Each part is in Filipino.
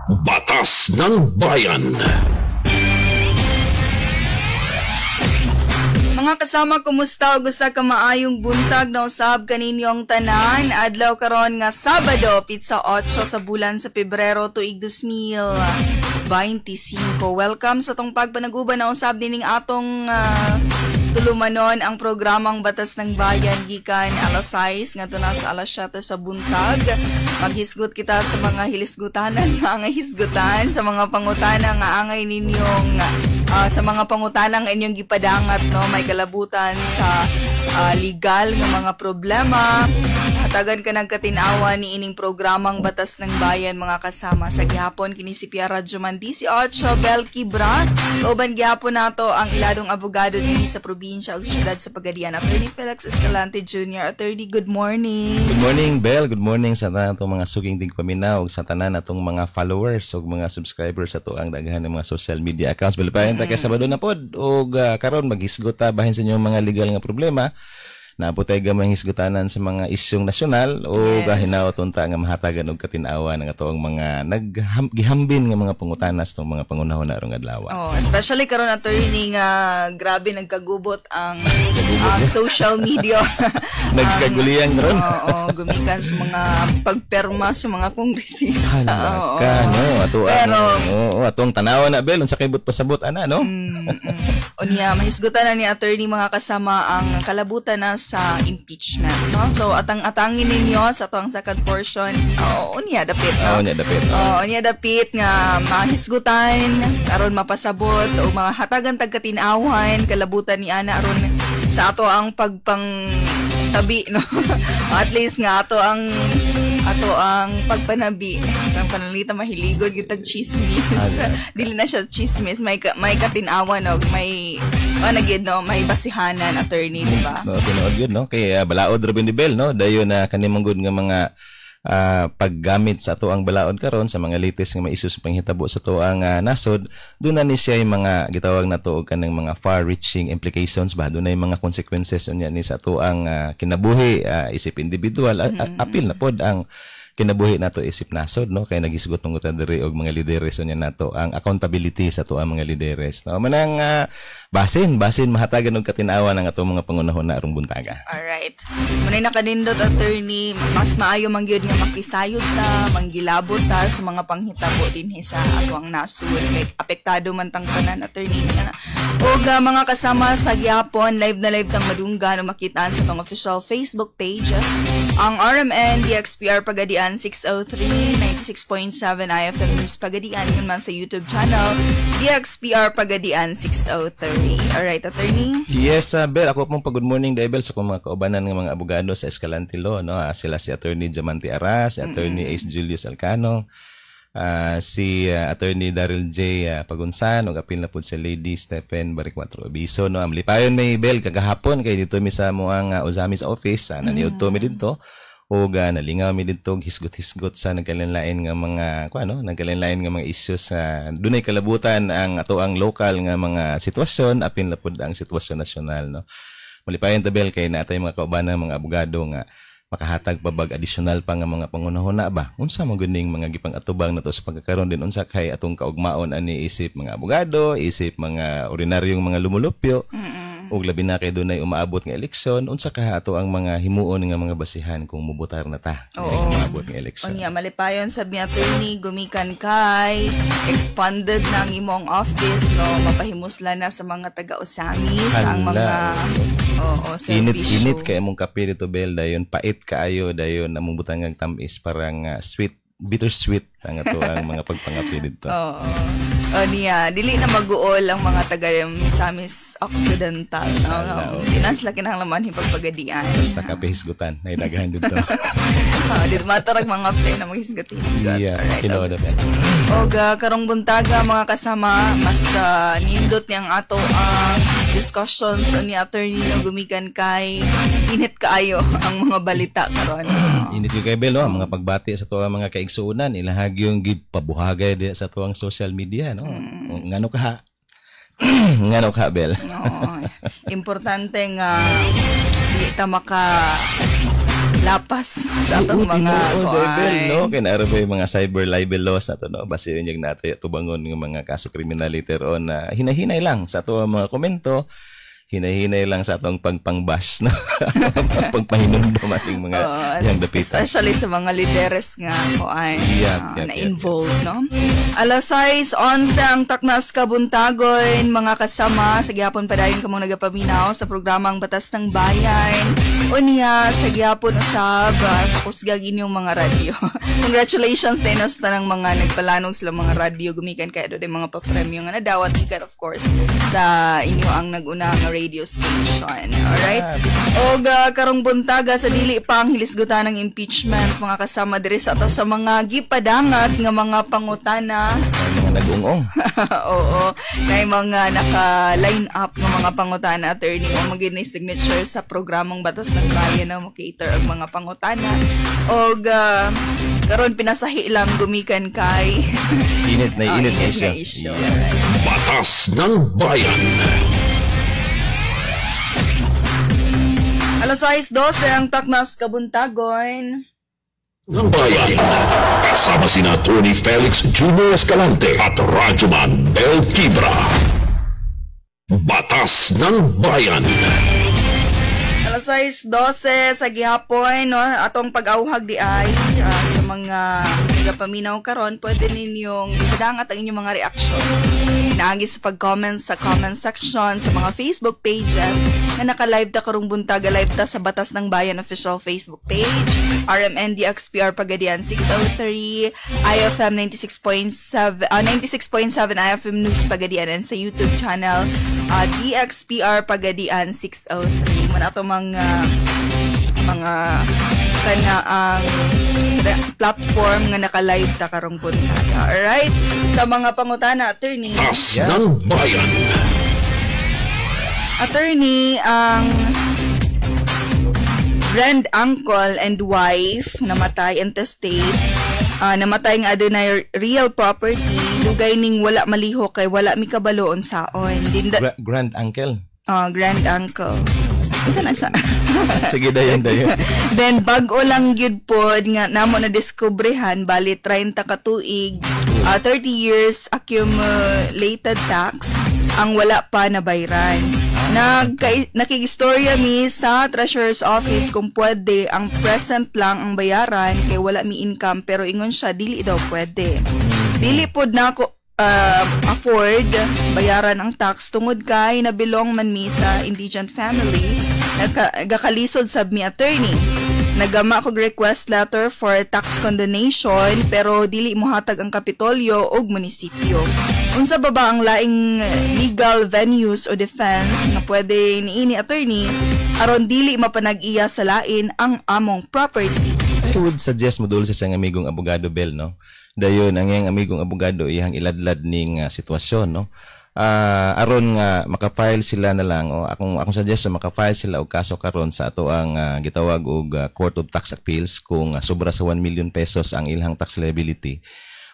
Batas ng Bayan. Mga kasama, kumusta? Gusto ka maayong buntag na usab kaninyong tanan. Adlaw karon nga Sabado, pizza 8 sa bulan sa Pebrero tuig 2025. Welcome sa tong pagpanaguban na usab dining atong tulumanon ang programang Batas ng Bayan gikan alas 6 ngadto na sa alas 7 sa buntag. Maghisgot kita sa mga hilisgutanan nga angay hisgutan, sa mga pangutana nga angay ninyong sa mga pangutanang inyong gipadangat, no, may kalabutan sa legal nga mga problema. Hatagan ka nagkatinawa ni ining programang Batas ng Bayan, mga kasama. Sa gihapon kini si Pia Radyoman 18 Bel Kibra. Kauban gihapon nato ang iladong abogado dinhi sa probinsya ug syudad sa Pagadian, Attorney Felix Escalante Jr. Attorney, good morning. Good morning, Bel. Good morning sa tanan atong mga suging tigpaminaw ug sa tanan atong mga followers ug mga subscribers sa ang daghan ng mga social media accounts. Balipayan ta kay Sabado na pod ug karon maghisgot ta bahin sa inyong mga legal nga problema. Naapotay gamay hisgutanan sa mga isyong nasyonal o hinaoton ta nga mahatagan og katinawa ng atoang mga naghihambin nga mga pangutanas tong mga pangunahon na arong adlaw. Oh, especially karon attorney nga grabe nagkagubot ang social media. Nagkagulian ron. Oo, gumikan sa mga pagperma sa mga kongresista. Atong tanawa na, Bel, unsa kay but pasabot ana, no? Unya mahisgutan na ni attorney, mga kasama, ang kalabutan na sa impeachment, no? So atangin ninyo sa atong second portion. Unya dapit, no? Unya dapit nga mahisgutan aron mapasabot o mahatagan tagkatinawan kalabutan ni ana aron sa ato ang pagpangtabi, no? At least nga ato ang pagpanabi ang panalita mahiligod gitag chismis. Dili na siya chismis, may katinawan og may nagyud, no, may basihanan, attorney, di ba? Tinuod yun, no? Kay balaod Robin de Bel, no? Dayon na kanimong gud nga mga paggamit sa ato ang balaod karon sa mga latest nga mga issues panghitabo sa ato ang nasod, doon na ni siya yung mga gitawag na to og kanang mga far-reaching implications ba, doon na yung mga consequences unya ni sa ato ang kinabuhi, isip individual, apil na pod ang kinabuhi nato isip nasod, no, kay nagisgot ng diri og mga lideres unya nato ang accountability sa ato ang mga lideres, no, manang basin mahatagan og katinawa ng ato mga pangunahon na arong buntaga. Alright, munay nakanindot, attorney, mas maayo man gyud nga makisayod ta, manggilabot ta sa mga panghitabo dinhi sa ato ang nasod, kay apektado man tang tanan, attorney. Og mga kasama, sa gyapon live tang madunggan o makitaan sa tong official Facebook pages ang RMN DXPR Pagadian 603 96.7 IFM News Pagadian, yun man sa YouTube channel DXPR Pagadian 603. Alright, attorney? Yes, Bel, ako pong good morning, Bel, sa mga kaubanan ng mga abogado sa Escalante Law, no? Sila si Attorney Diamante Aras, si Attorney Ace Julius Alcano, si Attorney Daryl J. Pagunsan, o apil na po si Lady Stephen Barikwato Abiso, no? Amlipayon may, Bel, kagahapon kay dito mi sa mo ang Uzamis office, naniud to mi dito. O nalingaw mi dito hisgot-hisgot sa nagkalain-lain nga mga nagkalain-lain nga mga issues sa dunay kalabutan ang ato ang local nga mga sitwasyon, apil na pud ang sitwasyon nasyonal, no. Malipayon tabel kay natay mga kaubanan mga abogado nga makahatag pabag additional pa nga mga pangunahon na ba, unsa man gud ning mga gipang-atubang nato sa pagkakaroon din unsa kay atong kaugmaon ani isip mga abogado, isip mga ordinaryong mga lumulupyo. Og labi na kay dunay umaabot nga eleksyon, unsa ka ato ang mga himuon nga mga basihan kung mubutar na ta umaabot nga eleksyon. Unya malipayon sa attorney, gumikan kay expanded na ang imong office, no, mapahimusla na sa mga taga-Usamis ang mga init kay imong kape dito, Bel, dayon pait kaayo, dayon among butang tamis parang bittersweet ang ato ang mga pagpangapi dito. Niya, dili na maguol ang mga taga Misamis Occidental, no? Dinas laki nang laman hipagpagadian. Basta kape hisgutan, nay daghan dito. Dito matarag mga play na maghisgot-hisgot. Yeah, tinuod na. Og karong buntaga, mga kasama, mas nindot niyang ato ang discussions ni attorney na gumikan kay init kaayo ang mga balita karon. Init kay Bel, no? Mga pagbati sa tuwa mga kaigsuunan, ilahag yung gipabuhagay di sa tuwang social media, no? Ngano ka, Bel? Importante nga di ta lapas sa atong mga libel, no? kuan. Kaya naroon ba yung mga cyber libel laws na to, no? Base yun yung natin tubangon ng mga kaso kriminal later on na hinahinay lang sa ato mga komento, hinahinay lang sa atong pagpangbash, no? Pagpahinumdum ating mga yang dapitan. Especially sa mga lideres nga kuan na Yep. involved, no? Alas 6:11 ang taknas kabuntagon, mga kasama sa gihapon padayon kamong nagapaminaw sa programang Batas ng Bayan. Unya sa gihapon usab kusgag inyong mga radyo. Congratulations din sa tanang mga nagpalanog sila mga radyo gumikan kay do mga pa-premyo nga nadawat ikan of course sa inyo ang nag-una nga radio station. Alright? Og karong buntaga sa dili pa ang hilisgutan ng impeachment mga kasama diri sa ato sa mga gipadangat nga mga pangutana. Mga nag-ungong. Oo. Kay mga naka-line up ng mga pangutana attorney o maging signature sa programang Batas ng Bayan na mo-cater ang mga pangutana. Og karon pinasahi lang gumikan kay Init na nga issue. Alright. Batas ng Bayan. Alas 6:12 ang taknas kabuntagon. Ng Bayan. Kasama sina Attorney Felix Jr. Escalante at Radyoman Bel Kibra. Batas ng Bayan. Alas 6:12 sa gihapon, no? Atong pag-auhag di ay sa mga nagapaminaw karon, pwede ninyong ipadangat ang inyong mga reaksyon. Naagi sa pag-comment sa comment section sa mga Facebook pages na naka-live ta karong buntaga live ta sa Batas ng Bayan official Facebook page, RMN DXPR Pagadian 603, IFM 96.7 IFM News Pagadian and sa YouTube channel DXPR Pagadian 603. Man ato mga kana ang platform nga naka-live ta karong buntaga. Alright? Sa mga pangutana, attorney. Batas ng Bayan. Attorney, ang grand uncle and wife namatay intestate. Namatay nga adunay real property, lugay ning wala maliho kay wala mi kabaloon saon. Grand uncle. Grand uncle. Isa na siya. Sige, dayon. Then, bag-o lang yun po nga namo na diskubrehan, bali 30 ka tuig, 30 years accumulated tax, ang wala pa na bayran. Nakikistorya mi sa Treasurer's Office kung pwede ang present lang ang bayaran kay wala mi income, pero ingon siya, dili daw pwede. Dili pod na ako afford bayaran ang tax tungod kay nabilong man mi sa indigent family. Nagakalisod sab mi attorney. Nagama ko request letter for tax condonation pero dili mohatag ang kapitolyo ug munisipyo. Unsa ba ang laing legal venues o defense nga pwede niini attorney aron dili mapanag-iya sa lain ang among property? I would suggest mo dul sa isang amigong abogado Bel, no? Dayon ang iyang amigong abogado iyang iladlad ning sitwasyon, no? Aron nga makafile sila na lang o akong suggestion makafile sila og kaso karon sa ato ang gitawag og Court of Tax Appeals kung sobra sa 1 million pesos ang ilang tax liability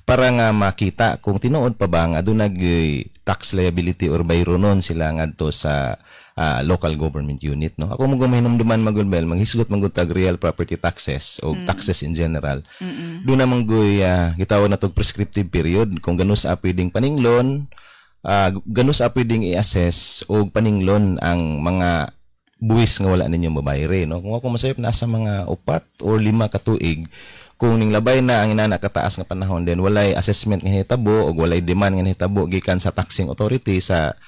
para nga makita kung tinuod pa ba nga adunay tax liability or bayronon sila ngadto sa local government unit, no? Ako mo gumahinumduman magulbel manghisgot mangutag real property taxes o taxes in general. Doon namang gitawag na tog prescriptive period kung ganus pwedeng paninglon, ganus pwedeng i-assess o paninglon ang mga buwis nga wala ninyo mabayre, no? Kung ako masayop nasa mga 4 or 5 ka tuig, kung ning labay na ang inana kataas nga panahon then walay assessment nga hitabo o walay demand nga hitabo gikan sa taxing authority sa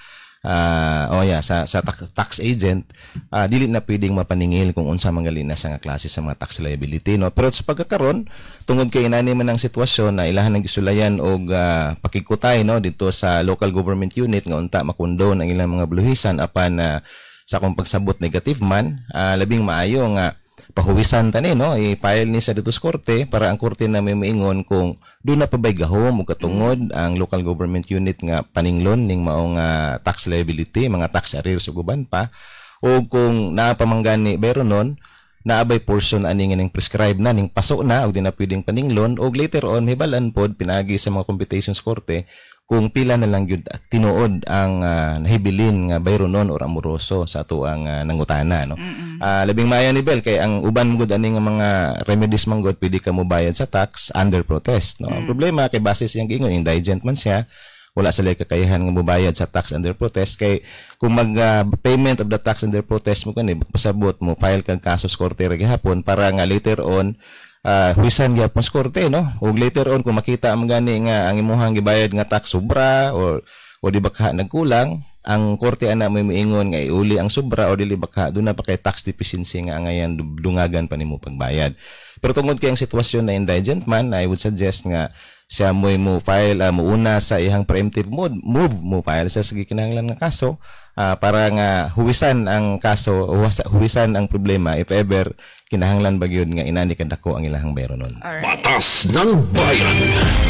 sa tax agent, dili na pwedeng mapaningil kung unsa mga linas nga klase sa mga tax liability, no? Pero sa pagkakaron tungod kay inani man ang sitwasyon na ilahan ng gisulayan og pakikutay, no, dito sa local government unit nga unta makundon ang ilang mga bluhisan apan sa kung pagsabot negative man, labing maayo nga pahuwisan tani, no, i-file ni sa dito sa korte para ang korte na may maingon kung doon na pa bay gahom o katungod ang local government unit nga paninglon ning maong tax liability, mga tax arrears ug uban pa, o kung napamanggani bayron nun naabay portion ani nga ning prescribe na ning paso na og di na pwedeng paninglon og later on hibalan pod pinagi sa mga computations korte kung pila na lang yun tinuod ang nahibilin nga bayronon or amoroso sa ato ang nangutana no. Labing maya ni Bel kay ang uban gud ani nga mga remedies man gud pwede ka mo bayad sa tax under protest no. Ang problema kay base siyang giingon indigent man siya, wala sila kakayahan nga mobayad sa tax under protest kay kung mag payment of the tax under protest mo kani pasabot mo file kag kaso sa korte ra gihapon para nga later on huisan gyapon sa korte no. Ug later on kung makita ang gani nga ang imuhang gibayad nga tax sobra o di baka nagkulang, ang korte ana may miingon nga iuli ang sobra o dili baka doon na pa kay tax deficiency nga angayan dungagan pa nimo pagbayad. Pero tungod kay ang sitwasyon na indigent man, I would suggest nga siya mo file muuna sa ihang preemptive move mo file sa sige kinahanglan nga kaso para nga huwisan ang kaso, huwisan ang problema if ever kinahanglan ba gyud nga inani kadako ang ilahang bayronon. Batas ng Bayan.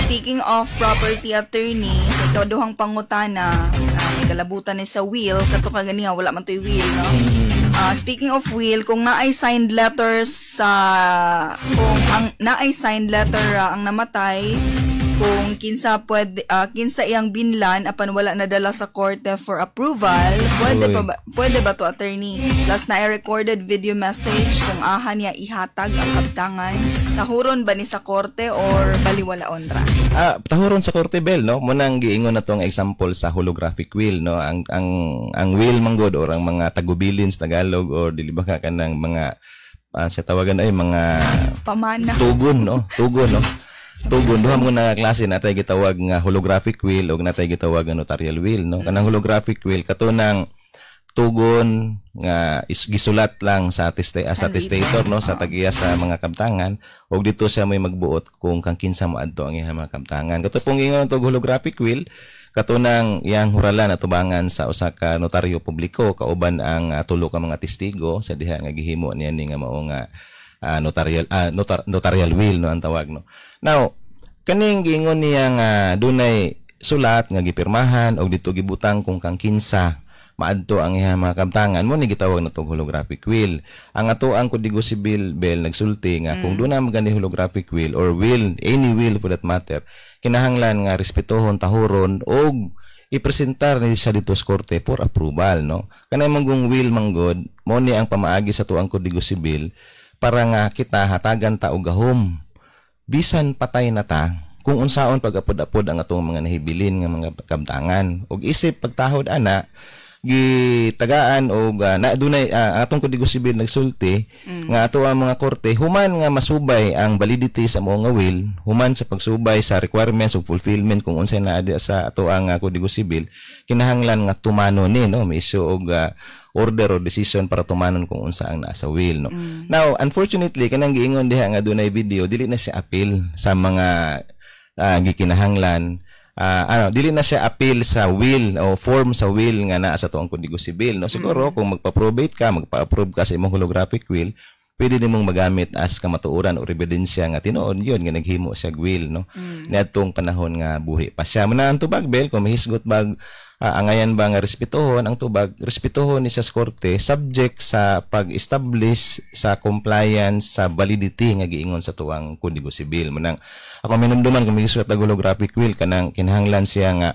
Speaking of property attorney, sa ikaduhang pangutana, may kalabutan ni sa will, kato ka ganiha, wala man to'y will, no? Speaking of will, kung naay signed letters kung ang naay signed letter ang namatay, kung kinsa kinsa iyang binlan apan wala nadala sa korte for approval, pwede ba to attorney? Plus na recorded video message kung aha niya ihatag ang kabtangan, tahuron ba ni sa korte or baliwalaon ra? Tahuron sa korte Bel no. Munang giingon na tong example sa holographic will no. Ang will manggod or ang mga tagubilin sa Tagalog or dili ba ka kanang mga sa tawagan ay mga pamana. Tugon no. Tugon duha mo na klase natay gitawag nga holographic will o natay gitawag nga notarial will no. Kanang holographic will katunang tugon nga gisulat lang sa testator no, sa tagiya sa mga kabtangan og dito siya may magbuot kung kang kinsa moadto ang iyang mga kabtangan. Kato pong ingon tog holographic will katunang iyang huralan atubangan sa usa ka notaryo publiko kauban ang tulo ka mga testigo sa diha nga gihimo niya ni nga mao nga notarial will no ang tawag no. Now kaning giingon niya nga dunay sulat nga gipirmahan og dito gibutang kung kang kinsa maadto ang iyang mga kabtangan mo ni gitawag na tog holographic will. Ang ato ang Kodigo Sibil Bel nagsulti nga kung doon na magani holographic will or will, any will for that matter, kinahanglan nga respetuhon tahuron og ipresentar ni siya dito sa korte for approval no. Kanay manggong will manggod mo ni ang pamaagi sa tuang Kodigo Sibil para nga kita hatagan ta og gahom bisan patay na ta kung unsaon pag-apod-apod ang atong mga nahibilin nga mga kabtangan og isip pagtahod ana gitagaan og na dunay atong Kodigo Sibil nagsulti nga ato ang mga korte human nga masubay ang validity sa mga will, human sa pagsubay sa requirements ug fulfillment kung unsay naa sa ato ang Kodigo Sibil, kinahanglan nga tumano ni no, may issue og order or decision para tumanon kung unsa ang naa sa will no. Now unfortunately kanang giingon diha nga dunay video dili na siya appeal sa mga gikinahanglan. Dili na siya appeal sa will o form sa will nga naa sa tuong Kodigo Sibil no. Siguro kung magpa-probate ka, magpa-approve ka sa imong holographic will, pwede nimong magamit as kamatuoran o ebidensya nga tinuod yun nga naghimo siya will no. Niadtong panahon nga buhi pa siya. Muna ang tubag Bel kung mahisgot bag angayan ba nga respetuhon ang tubag, respetuhon ni sa korte subject sa pag-establish sa compliance sa validity nga giingon sa tuang Kodigo Sibil. Munang ako minumduman kung mahisgot ang holographic will kanang kinahanglan siya nga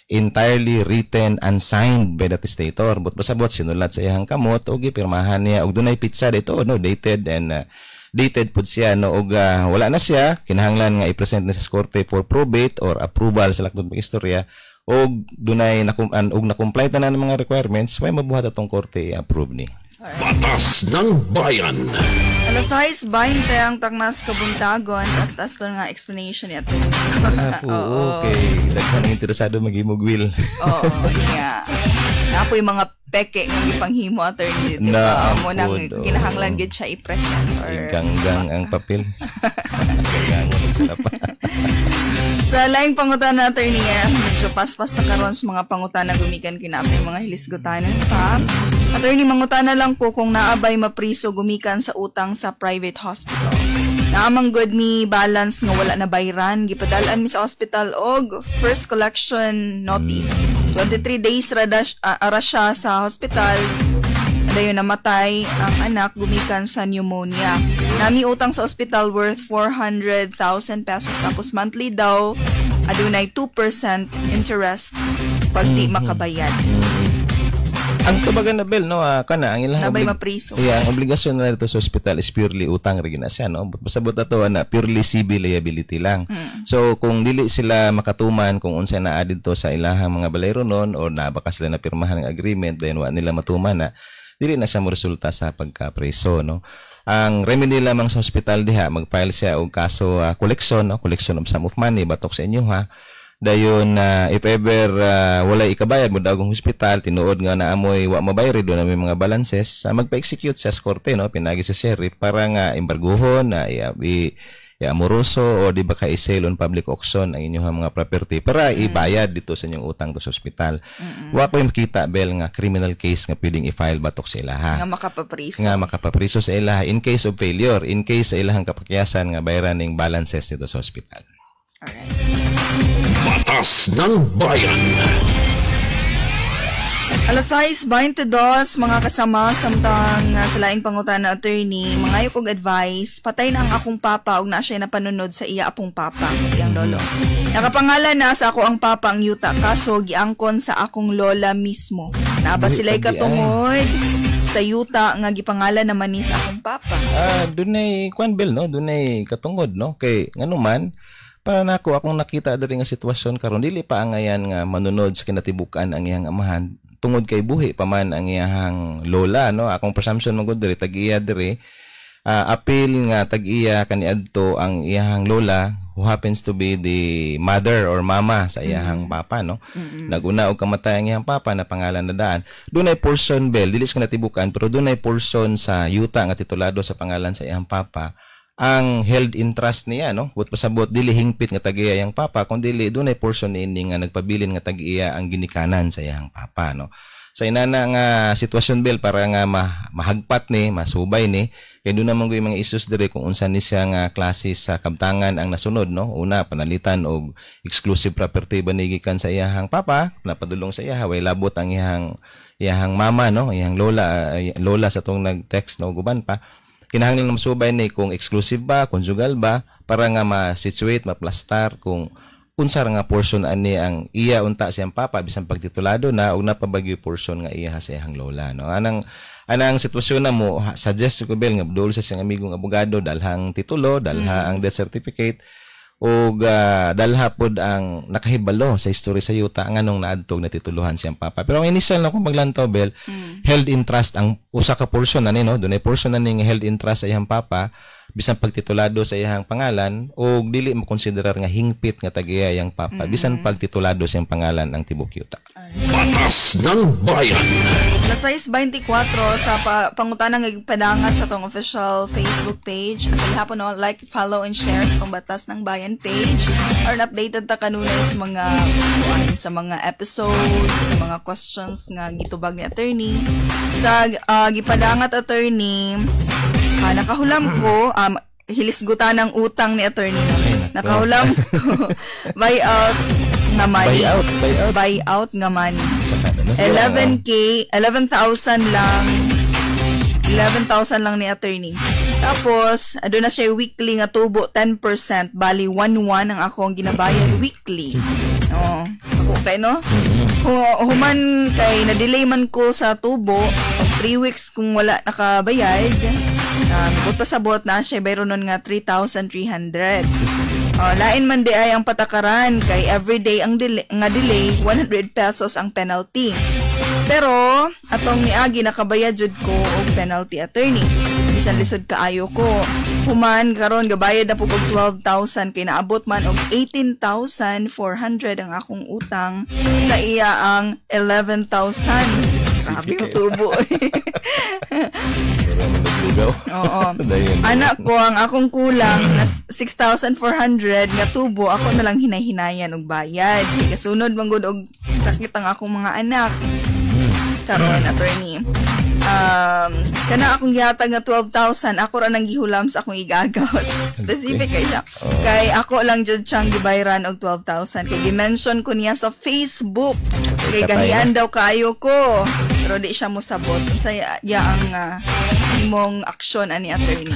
entirely written and signed by the testator. But pasabot sinulat sa iyang kamot og gipirmahan niya og dunay pitsa dito no, dated and dated pud siya no, og wala na siya kinahanglan nga i-present na sa korte for probate or approval sa laktod ng istorya og dunay na-comply na ng mga requirements, may mabuhat atong korte i-approve ni. Batas ng Bayan. Alas 6:20 ang taknas kabuntagon. Tas to nga explanation niya to. Okay. Daghan ang interesado maghimog will. Oo, yeah. Napo yung mga peke ng ipanghimo attorney dito. Mo nang kinahanglan gid siya i-present or ganggang ang papel. Ganggang mo sa pa. Sa laing pangutana attorney, medyo paspas na karon sa mga pangutana gumikan kinatay mga hilisgutanan pa. Attorney, mangutana lang ko kung naabay mapriso gumikan sa utang sa private hospital. Naamang good mi balance nga wala na bayran, gipadalan mi sa hospital og first collection notice. 23 days ara siya sa hospital. dayon namatay ang anak gumikan sa pneumonia. Nami utang sa ospital worth 400,000 pesos tapos monthly daw adunay 2% interest pag di makabayad. Ang tubagan na Bel, no, kana ang ilang Nabay mapriso. ang obligasyon na dito sa ospital is purely utang rin na siya, no. Pasabot ato na purely civil liability lang. So kung dili sila makatuman kung unsa na adid to sa ilahang mga balay ron or nabaka sila na pirmahan ng agreement then wa nila matuman na dili na siya mo resulta sa pagkapreso, no. Ang remedy lamang sa ospital diha mag-file siya og kaso collection, no, collection of sum of money batok sa inyo ha. Dayon if ever wala ikabayad mo daw ang hospital tinuod nga naamoy wa mabayad do na may mga balances magpa-execute sa korte, no, pinagi sa sheriff para nga embargohon na amoroso o di ba ka i-sale on public auction ang inyong mga property para ibayad dito sa inyong utang to sa ospital. Wa ko makita Bel nga criminal case nga pwedeng i-file batok sa ilaha nga makapapriso sa ilaha in case of failure, in case sa ilahang kapakyasan nga bayaran ning balances dito sa ospital. Alright. Batas ng Bayan. Alas 6:22 mga kasama samtang sa laing pangutan na attorney, mangayo kog advice, patay na ang akong papa ug na siya napanunod sa iya apong papa, siyang lolo. Nakapangalan na sa ako ang papa ang yuta kaso giangkon sa akong lola mismo. Naba sila'y katungod sa yuta nga gipangalan naman ni sa akong papa. Dunay kwan Bel, no, dunay katungod, no, kay nganuman para nako akong nakita diri nga sitwasyon karon dili pa ang ayan nga manunod sa kinatibukan ang iyang amahan tungod kay buhi pa man ang iyang lola, no. Akong presumption magud diri tag-iya diri apil nga tag-iya kaniadto ang iyang lola who happens to be the mother or mama sa iyang papa, no. Naguna og kamatay ang iyang papa na pangalan na daan. Dunay portion Bel dili sa kinatibukan pero dunay portion sa yuta nga titulado sa pangalan sa iyang papa ang held in trust niya, no. But pasabot dili hingpit nga tag-iya yang papa kundi dunay portion niini nga nagpabilin nga tag-iya ang ginikanan sa iyang papa, no. Sa inana nga sitwasyon Bel para nga mahagpat ni, masubay ni kay doon naman yung mga issues diri kung unsa ni siya nga klase sa kabtangan ang nasunod, no. Una panalitan og exclusive property banigikan sa iyang papa napadulong sa iya way labot ang iyang mama, no, iyang lola sa tong nag-text no guban pa kinahanglan na masubay ni kung exclusive ba, conjugal ba, para nga ma-situate, ma-plastar kung unsa nga portion ani ang iya unta siyang papa bisan pagtitulado na ug napabagyo portion nga iya sa iyang lola, no. Anang sitwasyon na mo suggest ko Bel nga dol sa siyang amigong abogado dalhang titulo, dalha ang death certificate ug dalha pod ang nakahibalo sa history sa yuta nganong naadtog na tituluhan siyang papa. Pero ang initial na kung maglantaw Bel, held in trust ang usa ka portion ani, no. Dunay portion ani nga held in trust sa iyang papa bisan pagtitulado sa iyang pangalan ug dili mo konsiderar nga hingpit nga tag-iya yang papa bisan pagtitulado sa iyang pangalan ang tibok yuta. Batas ng Bayan. Alas 6:24 sa pangutanang nagpadangat sa tong official Facebook page. Sa hapon no, like, follow and share sa tong Batas ng Bayan page or updated ta kanunay sa mga episodes, sa mga questions nga gitubag ni attorney. Sa gipadangat attorney, nakahulam ko hilisgutan ng utang ni attorney. Nakahulam ko buyout nga money. Buyout nga money. 11,000 lang. 11,000 lang ni attorney. Tapos, ado na siya weekly nga tubo 10%, bali 1,1 ang akong ginabayad weekly. Oh, okay no? Human kay na-delay man ko sa tubo, 3 weeks kung wala nakabayad. Bukod pasabot na siya bayron nun nga 3,300. Lain man di ay ang patakaran kay everyday ang delay 100 pesos ang penalty. Pero atong niagi nakabayad jud ko og penalty attorney. Bisan lisod kaayo ko. Human karon gabayad na po og 12,000 kay naabot man og 18,400 ang akong utang sa iya ang 11,000. Sabi ko tubo. Oo. Anak ko ang akong kulang na 6,400 nga tubo ako na lang hinay-hinayan og bayad. Kay kasunod man gud og sakit ang akong mga anak. Karon attorney. Kana akong gihatag nga 12,000 ako ra nang gihulam sa akong igagaw. Specific kay siya. Kay ako lang jud siyang gibayran og 12,000 kay gi-mention ko niya sa Facebook. Kay gahian daw kayo ko. pero di siya mo sabot unsa ang imong aksyon ani attorney.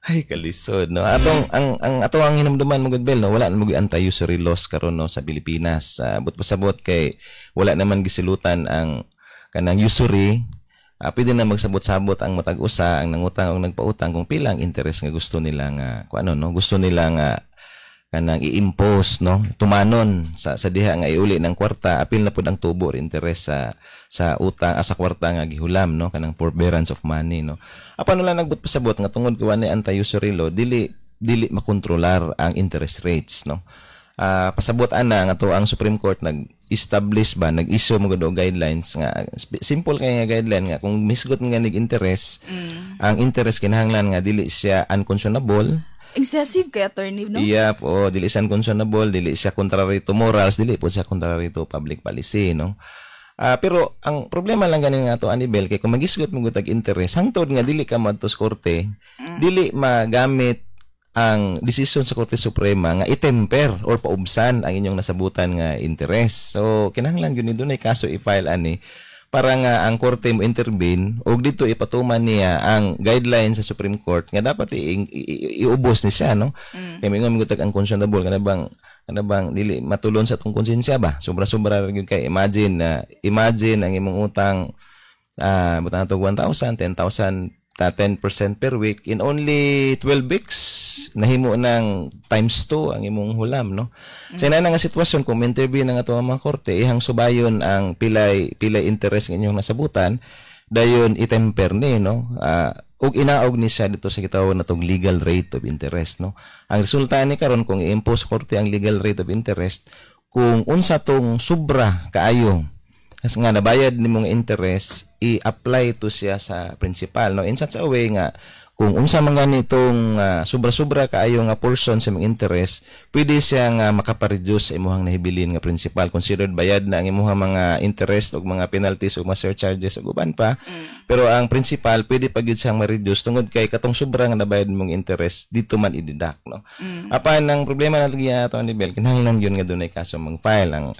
Ay kalisod no. Ang hinumduman mo good bel no, wala na mo anti-usury laws karon no sa Pilipinas. But pasabot kay wala naman gisilutan ang kanang usury. Pwede na magsabot-sabot ang matag usa ang nangutang o nagpautang kung pila ang interest nga gusto nila nga gusto nila nga kanang i-impose no, tumanon sa diha nga iuli ng kwarta, apil na pud ang tubo or interest sa utang sa kwarta nga gihulam no, kanang forbearance of money no. Apan wala nagbut pasabot nga tungod kay wala anti-usury law, dili makontrolar ang interest rates no. Pasabot ana nga to ang Supreme Court nag-establish ba, nag-issue mo og guidelines nga simple kay nga guideline nga kung misgot nga nig-interest, ang interest kinahanglan nga dili siya unconscionable. Excessive kay attorney, no? Yeah, po, dili siya unconscionable, dili siya contrary to morals, dili po siya contrary to public policy, no? Pero ang problema lang ganin nga to Anibel kay kung magisgot mo gutag interest, hangtod nga dili ka madto sa korte, dili magamit ang desisyon sa Korte Suprema nga itemper or paubsan ang inyong nasabutan nga interest. So kinahanglan gyud ni dunay kaso i-file ani para nga ang korte mo intervene o dito ipatuman niya ang guidelines sa Supreme Court nga dapat iubos ni siya no. Kay mingon gutag ang conscionable kana bang dili matulon sa atong konsensya ba, sobra-sobra gyud kay imagine ang imong utang butang to 1,000, 10,000 10% per week in only 12 weeks nahimo ng times 2 ang imong hulam no. So ina nga sitwasyon kung intervene nga ato mga korte ihang subayon ang pilay interest nga inyong nasabutan dayon itemper ni no. Ug inaog ni siya dito sa gitawag natong legal rate of interest no. Ang resulta ni karon kung i-impose korte ang legal rate of interest kung unsa tong sobra kaayo nga nabayad nimong interest i-apply to siya sa principal no, in such a way nga kung unsa man ganitong sobra-sobra kaayo nga portion sa imong interest pwede siya nga makapareduce sa imong nahibilin nga principal considered bayad na ang imong mga interest ug mga penalties ug mga surcharges ug uban pa pero ang principal pwede pa gyud siyang ma-reduce tungod kay katong sobra nga nabayad nimong interest dito man i-deduct no. Apan ang problema nato ato ni Bel kinahanglan gyud nga dunay kaso mag-file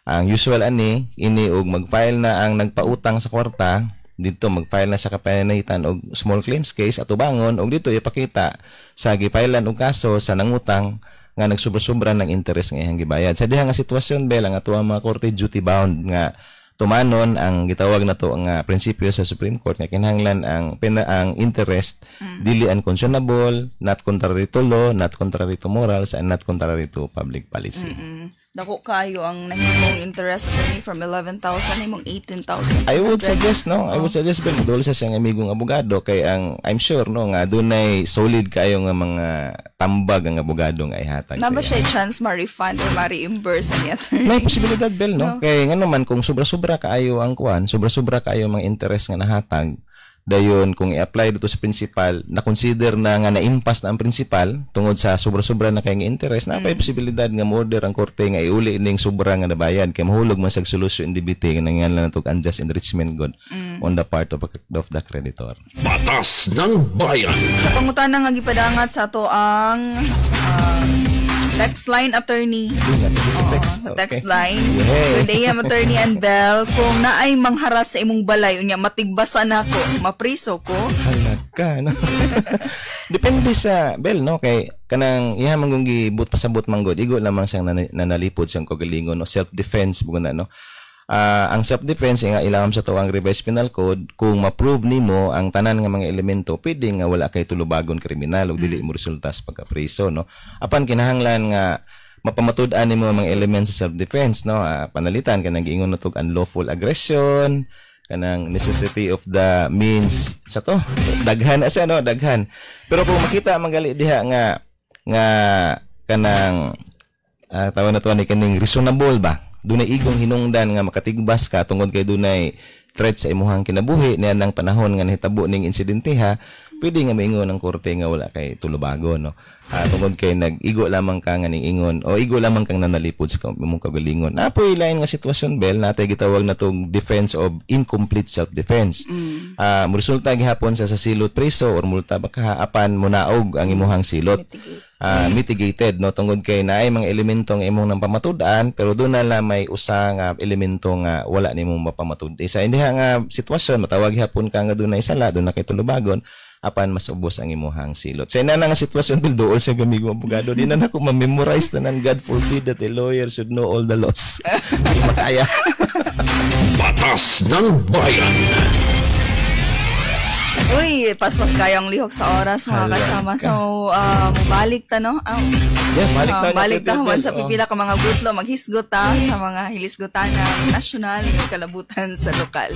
ang usual ini og mag-file na ang nagpautang sa kwarta dito mag-file na sa kapananahitan og small claims case atubangon og dito ipakita sa gipailan og kaso sa nangutang nga nagsobra-sobra ng interest nga iyang gibayad. Sa diha nga sitwasyon bel ang ato mga korte duty bound nga tumanon ang gitawag nato nga prinsipyo sa Supreme Court nga kinahanglan ang interest dili unconscionable, not contrary to law, not contrary to morals, and not contrary to public policy. Dako kayo ang nahimong interest attorney from 11,000 himong 18,000. I would suggest ben dol sa siyang amigong abogado kay I'm sure no nga dunay solid kayo nga mga tambag ang abogado nga ihatag na ba siya chance ma-refund or ma-reimburse ni attorney? May posibilidad bel no? Kay nga naman kung sobra-sobra kaayo ang kuan, sobra-sobra kaayo mga interest nga nahatag dayon kung i-apply dito sa principal na consider na nga na-impas na ang principal tungod sa sobra-sobra na kay nga interest na pay posibilidad nga mo-order ang korte nga iuli ning sobra nga nabayad kay mahulog man sa solusyon indibite nga nangyanlan natog unjust enrichment good on the part of the creditor. Batas ng Bayan. Sa pangutana nga gipadangat sa ato ang text line attorney. Text line. Good day, attorney and Bell. Kung naay mangharas sa imong balay unya matigbasa nako, mapriso ko. Halaka no. Depende sa Bell no kay kanang iha man kung gibut pasabot manggod igo lamang siyang nanalipod siyang kagalingon no self defense bugon na no. Ang self-defense nga ilahom sa tuwang revised penal code kung ma-prove nimo ang tanan nga mga elemento pwede nga wala kay tulubagon kriminal ug dili mo resulta sa pagkapriso no. Apan kinahanglan nga mapamatud-an nimo ang mga elements sa self-defense no. Panalitan kanang giingon natog unlawful aggression, kanang necessity of the means sa to daghan asa no daghan. Pero kung makita magali diha nga kanang tawag na to ni kaning reasonable ba dunay igong hinungdan nga makatigbas ka tungod kay dunay threat sa imuhang kinabuhi niya ng panahon nga nahitabo ning insidente ha pwede nga maingon ang korte nga wala kay tulubago, no? Tungod kay nag-igo lamang ka nga ning ingon o igo lamang kang nanalipod sa imong kagalingon. Napoy lain nga sitwasyon bel natay gitawag na tong defense of incomplete self-defense. Resulta gihapon sa silot preso or multa baka apan munaog ang imuhang silot. Mitigated, no, tungod kay naay mga elementong imong nang pamatud-an pero doon na may usa nga elemento nga wala nimong mapamatud. Sa indiha nga sitwasyon matawag gihapon ka nga doon na isala doon na kay tulubagon apan mas ubos ang imuhang silot. Sa ina nga sitwasyon bil dool sa gamigo abogado di na nako ma-memorize tanan. God forbid that a lawyer should know all the laws. Di makaya. Batas ng Bayan. Uy, paspas kayang lihok sa oras mga kasama. So, balik ta, no? Balik ta man sa pipila ka mga butlo, maghisgot ta sa mga hilisgotan na nasyonal, kalabutan sa lokal.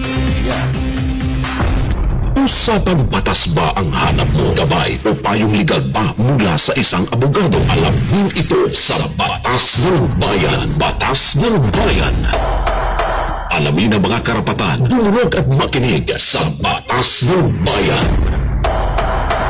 Usapang batas ba ang hanap mo? Gabay o payong legal ba mula sa isang abogado? Alamin ito sa Batas ng Bayan. Batas ng Bayan. Alamin ang mga karapatan, dumulog at makinig sa Batas ng Bayan.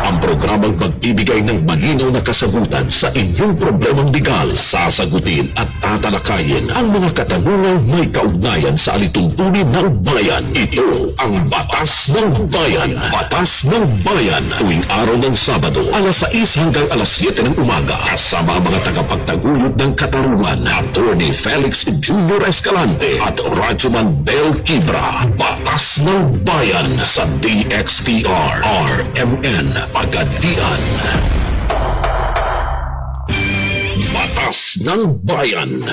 Ang programang magbibigay ng malinaw na kasagutan sa inyong problemang legal. Sasagutin at tatalakayin ang mga katanungang may kaugnayan sa alituntunin ng bayan. Ito ang Batas ng Bayan. Batas ng Bayan. Tuwing araw ng Sabado, alas 6 hanggang alas 7 ng umaga. Kasama ang mga tagapagtaguyod ng katarungan, Attorney Felix Jr. Escalante at Radyoman Bel Quibra. Batas ng Bayan sa DXPR RMN Pagadian. Batas ng Bayan.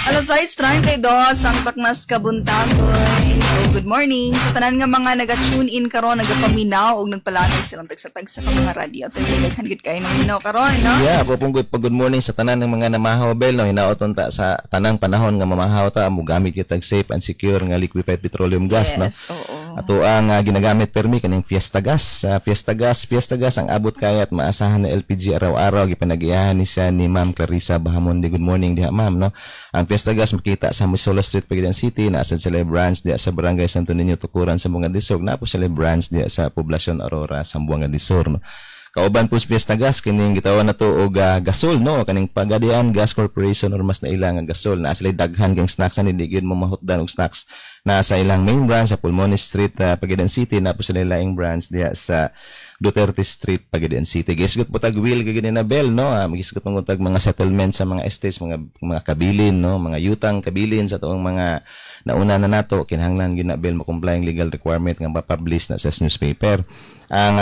Alas 6:32 ang taknas kabuntagon. Good morning. Sa tanan nga mga naga-tune in karon, nagapaminaw og nagpalanong silang tag-sa mga radyo. At nagdaghan gid kay nang minaw karon, no? Yeah, pupunggot pag good morning sa tanan ng mga namahaw bel, no, hinaoton ta sa tanang panahon nga mamahaw ta amo gamit kitag safe and secure nga liquefied petroleum gas, no. Oo. Ato ang ginagamit permi kaning Fiesta Gas. Fiesta Gas ang abot kayat maasahan na LPG araw-araw gipanagiyahan ni siya ni Ma'am Clarissa Bahamonde. Good morning diha, ma'am, no. Ang Fiesta Gas makita sa Misola Street, Pagadian City, na sa branch diha sa Barangay Santo Niño, Tukuran, Sambuanga del Sur. Na po sila branch diha sa Poblacion Aurora, Sambuanga del Sur, no. Kauban po sa Fiesta Gas kining gitawan na to og gasol, no, kaning Pagadian Gas Corporation or mas na ilang gasol na sila daghan kang snacks ani digid mo mahutdan og snacks na sa ilang main branch sa Pulmones Street, Pagadian City. Na po sila laing branch diha sa Duterte Street, Pagadian City. Gisgot po tag will gagani na bell, no. Gisgot mo tag mga settlement sa mga estates, mga kabilin, no, mga yutang kabilin sa tuong mga nauna na nato kinahanglan ginabel mo-comply ang legal requirement nga ma-publish na sa newspaper. Ang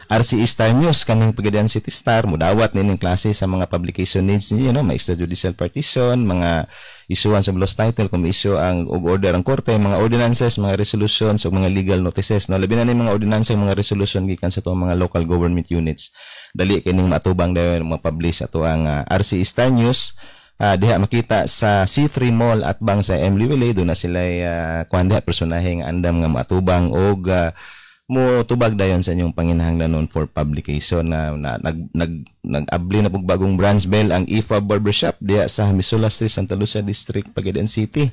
RCE Star News kaning Pagadian City Star mudawat nining klase sa mga publication needs niyo, no, may extrajudicial partition, mga isuan sa lost title, kung issue ang order ang korte, mga ordinances, mga resolutions ug mga legal notices, no. Labi na ni mga ordinances, mga resolution gikan sa tuong mga local government units. Dali kining matubang dayon ma-publish ato ang RCE Star News. Diha makita sa C3 Mall at bang sa Emily Willie, doon na sila kuan diha personahe nga andam nga matubang og mo tubag dayon sa inyong panginahanglanon for publication na nag-abli na pug bagong branch bell ang IFA Barbershop diha sa Misola Street, Santa Lucia District, Pagadian City.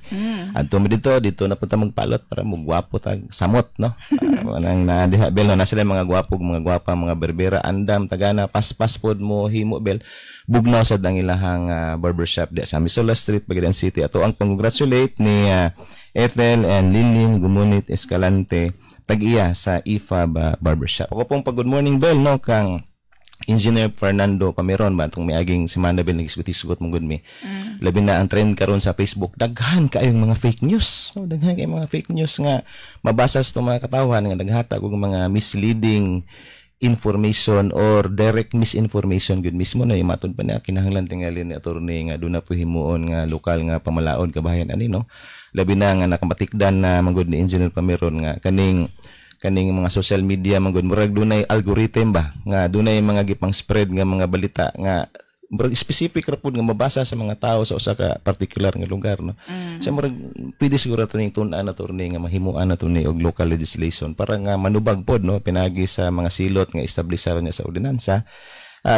Adto mi dito na punta magpalot para mo gwapo tag samot, no. Nang na diha bell, no, na sila mga gwapo, mga gwapa, mga berbera andam tagana paspas pod mo himo bell bugnaw sa dang ilahang barbershop diha sa Misola Street, Pagadian City. Ato ang congratulate ni Ethel and Lilin Gumunit Escalante tag-iya sa IFA Barbershop. Ako pong pag-good morning bell, no, kang Engineer Fernando Pameron ba itong miaging semana bell nagisgot-isgot mong good me. Labi na ang trend karon sa Facebook, daghan kaayong mga fake news. So, daghan kaayong mga fake news nga mabasa sa mga katawan nga naghatag og mga misleading information or direct misinformation gud mismo na imatod pa niya kinahanglan tingali ni attorney nga doon na po himuon nga lokal nga pamalaod kabahayan ani, no. Labi na nga nakamatikdan na manggod ni Engineer Pameron nga kaning mga social media manggod murag dunay algorithm ba nga dunay mga gipang spread nga mga balita nga murag specific ra pud nga mabasa sa mga tao sa usa ka particular nga lugar, no. So murag pwede siguro ning tun-an na attorney nga mahimuan nato ni og local legislation para nga manubag pod, no, pinagi sa mga silot nga establisar niya sa ordinansa.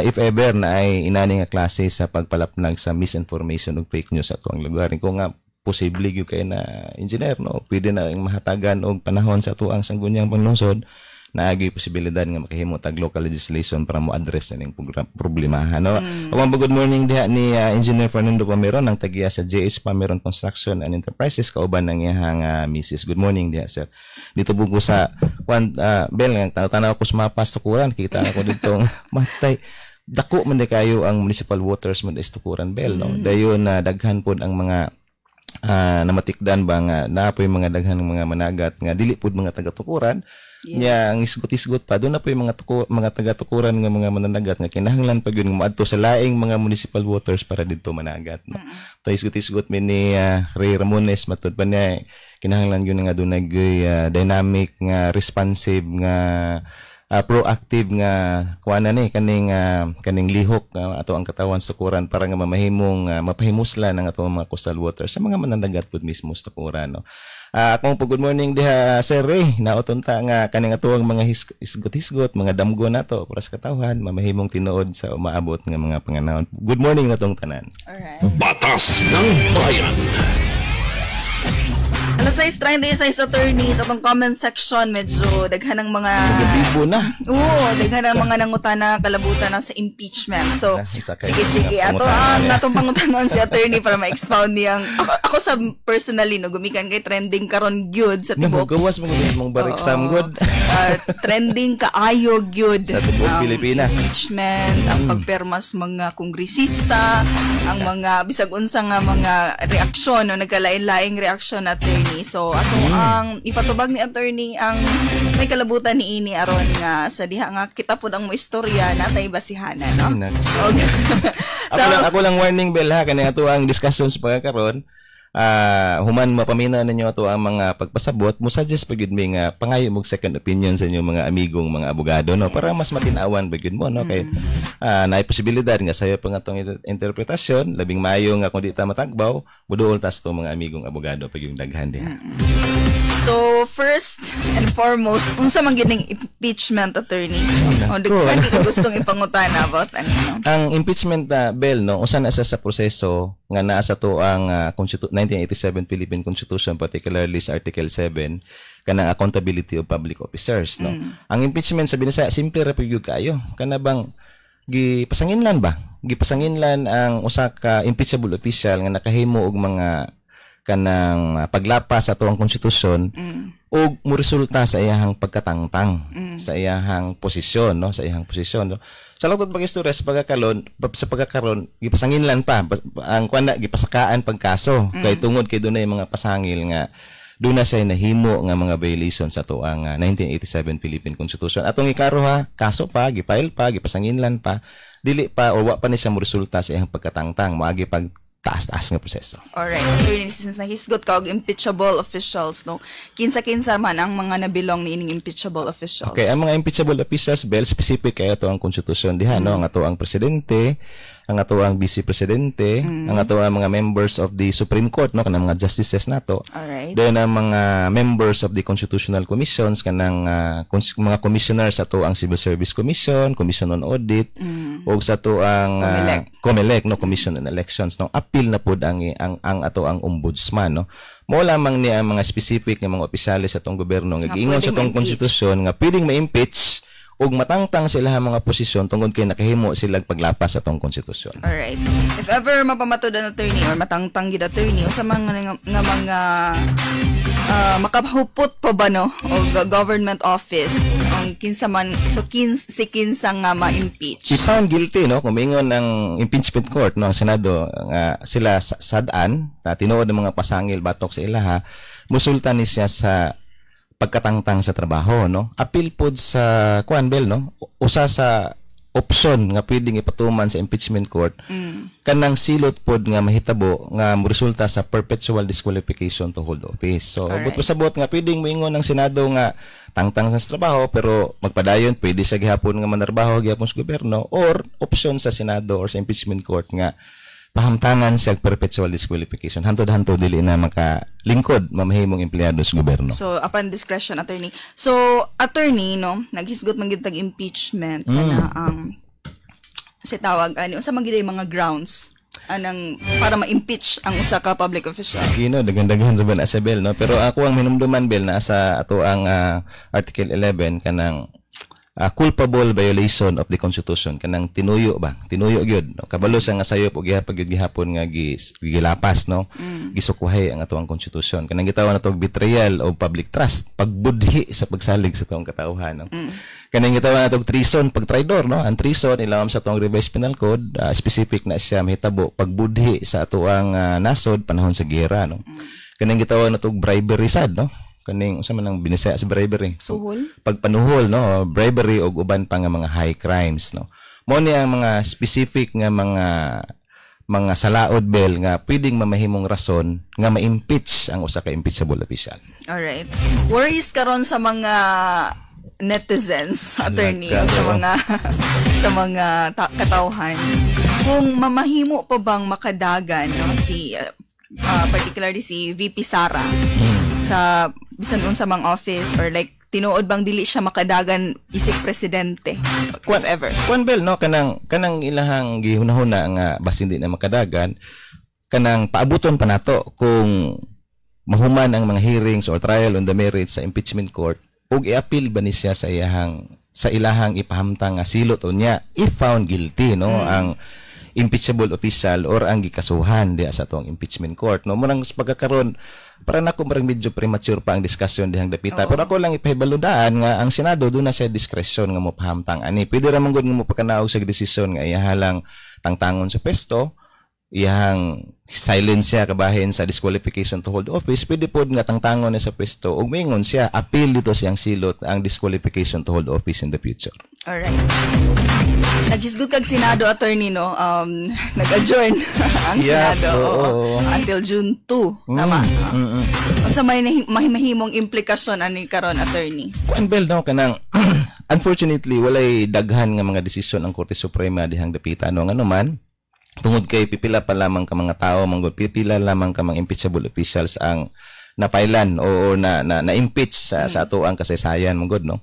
If ever na ay inani nga klase sa pagpalapnag sa misinformation ug fake news ato ang lugar. Kung nga posible gyud kay na engineer no pwede na ang mahatagan og panahon sa tuang sangguniang panglungsod naagi posibilidad nga makahimo tag local legislation para mo address na ning problema no. Good morning diha ni Engineer Fernando Pameron ang tagiya sa JS Pameron Construction and Enterprises kauban ng iyang Mrs. Good morning diha sir. Dito bugo sa bel nga tanaw ko sa mapas tukuran kita ako dito matay dako man kayo ang municipal waters man is tukuran bel no. Dayon daghan pod ang mga namatikdan ba nga naapoy mga daghan ng mga managat nga dili pud mga taga-tukuran nya ang isgot-isgot pa doon na po yung mga taga-tukuran nga mga mananagat nga kinahanglan pa gyud nga moadto sa laing mga municipal waters para didto managat no. To isgot-isgot mi ni Ray Ramones matud pa niya kinahanglan gyud nga dunay dynamic nga responsive nga proactive nga kuana ni kaning lihok ato ang katawan sa tukuran para nga mamahimong mapahimuslan ang ato mga coastal waters sa mga mananagat pud mismo sa tukuran no. Akong good morning diha Sir Ray nautonta nga kaning ato ang mga hisgot-hisgot mga damgo nato para sa katawhan mamahimong tinuod sa umaabot nga mga panganahon. Good morning natong tanan. Alright. Batas ng Bayan. Alas 6:36 attorney sa tong comment section medyo daghan ng mga Bibo na. Oo, daghan ng mga nangutana kalabutan na sa impeachment. So sige ato natong pangutanon si attorney para ma-expound niyang ako sa personally no gumikan kay trending karon gyud sa tibok. Gawas mong barik sam good. Trending kaayo gyud sa tibok Pilipinas. Impeachment, ang pagpermas mga kongresista, ang mga bisag unsa nga mga reaksyon no nagkalain-laing reaksyon attorney. So ato ang ipatubag ni attorney ang may kalabutan ni ini aron nga sa diha nga kita pud ang mo istorya natay basihanan no. Okay. So, ako lang warning bell ha kani ato ang discussions pagkakaron human mapamina ninyo ato ang mga pagpasabot mo suggest pagud mi nga pangayo mo second opinion sa inyong mga amigong mga abogado no para mas matinawan pagud mo no kay naay posibilidad nga sayo pang atong interpretasyon labing maayo nga kun di ta matagbaw buduol tas to mga amigong abogado pag yung daghan diha. So first and foremost unsa man gyud ning impeachment attorney? O daghan ko gustong ipangutana about ano no? Ang impeachment bill no usa na sa proseso nga naa sa to ang 1987 Philippine Constitution particularly sa Article 7 kanang accountability of public officers no. Ang impeachment sabi na sa simple ra gyud kayo kana bang gipasanginlan ang usa ka impeachable official nga nakahimo og mga kanang paglapas sa tuang konstitusyon ug moresulta sa iyahang pagkatangtang sa iyahang posisyon no sa iyahang posisyon no. Sa lagtod pag-istorya sa pagkakaron gipasanginlan pa ang kuana gipasakaan pagkaso kay tungod kay dunay mga pasangil nga duna say nahimo nga mga violation sa tuang 1987 Philippine Constitution. Atong iklaro ha, kaso pa, gifile pa, gipasanginlan pa, dili pa o wa pa ni siya moresulta sa iyang pagkatangtang, moagi pag taas-taas nga proseso. Alright. Attorney, since nahisgot ka og impeachable officials, no? Kinsa-kinsa man ang mga nabilong ni ining impeachable officials? Okay, ang mga impeachable officials, well, specific kay ato ang konstitusyon diha, no? Ang ato ang presidente, ang ato ang vice presidente, ang ato ang mga members of the Supreme Court, no? Kanang mga justices nato. Alright. Doon ang mga members of the Constitutional Commissions, kanang mga commissioners ato ang Civil Service Commission, Commission on Audit, o sa ato ang COMELEC, no? Commission on Elections, no? Appeal na pod ang ato ang ombudsman no mo lamang ni ang mga specific nga mga opisyales sa atong gobyerno nga giingon sa atong konstitusyon nga pwedeng ma-impeach ug matangtang sila ang mga posisyon tungod kay nakahimo sila paglapas sa atong konstitusyon. Alright. If ever mapamatud an attorney or matangtang gid attorney usa man nga mga makahupot pa ba no o government office ang kinsa man so kinsa nga ma-impeach. If found guilty no kung mingon ng impeachment court no ang Senado nga sila sadaan tinuod ang mga pasangil batok sa ilaha musulta ni siya sa pagkatangtang sa trabaho no. Appeal pod sa Bell no usa sa option nga pwedeng ipatuman sa impeachment court kanang silot pod nga mahitabo nga resulta sa perpetual disqualification to hold office. So abot pa sabot nga pwedeng moingon ng Senado nga tangtang sa trabaho pero magpadayon pwede sa gihapon nga manarbaho gihapon sa gobyerno or option sa Senado or sa impeachment court nga pahamtangan sa perpetual disqualification. Hantod-hantod dili na makalingkod mamahimong empleyado sa gobyerno. So upon discretion attorney. So attorney no naghisgot man gyud tag impeachment kana ang si tawag ani unsa man gyud mga grounds para ma-impeach ang usa ka public official. Dagan-dagan sa ban Asabel, no? Pero ako ang minumduman bel na sa ato ang Article 11 kanang culpable violation of the Constitution, kanang tinuyo gyud, no? Kabalo sa nga sayop og gihapon nga gilapas, no? Gisukuhay ang ato ang Constitution, kanang gitawag nato betrayal of public trust, pagbudhi sa pagsalig sa taong katauhan, no? Kanang gitawag nato treason, pagtraidor, no? Ang treason ilawom sa atong revised penal code, specific na siya mahitabo pagbudhi sa ato ang nasod panahon sa giyera, no? Kanang gitawag nato bribery sad, no? Kaning usa man ang binisaya sa bribery, suhol, pagpanuhol, no? Bribery og uban pa nga mga high crimes, no? Mao ni ang mga specific nga mga salaod bel nga pwedeng mamahimong rason nga ma-impeach ang usa ka impeachable official. Alright. Worries karon sa mga netizens, attorney, sa mga katawhan, kung mamahimo pa bang makadagan, no, si particularly si VP Sara sa bisan unsa mang office, or like tinuod bang dili siya makadagan isip presidente if ever. Kwan bel, no, kanang ilahang gihunahuna nga basin di na makadagan, kanang paabuton pa nato kung mahuman ang mga hearings or trial on the merits sa impeachment court, ug i-appeal ba ni siya sa ilahang ipahamtang nga silot unya if found guilty, no, ang impeachable official or ang gikasuhan diha sa atong impeachment court, no? Munang pagkakaron para nako marang medyo premature pa ang discussion dihang dapita. Pero ako lang ipahibaludaan nga ang Senado doon na siya discretion nga mo pahamtang ani. Pwede ra man gud nga mo pakanaog sa desisyon nga iyahalang tangtangon sa pwesto, iyang silence siya kabahin sa disqualification to hold office, pwede pod nga tangtangon niya sa pwesto ug moingon siya appeal dito siyang silot ang disqualification to hold office in the future. Alright. Naghisgot kag Senado, attorney, no? Nag-adjourn ang Senado until June 2. Tama? Unsa may mahimong implikasyon ani karon, attorney? Ang bel, no, kanang unfortunately walay daghan nga mga desisyon ang Korte Suprema dihang dapita, no, nga naman tungod kay pipila pa lamang ka mga tao, pipila lamang ka mga impeachable officials ang napailan o na-impeach sa ato ang kasaysayan, manggod, no?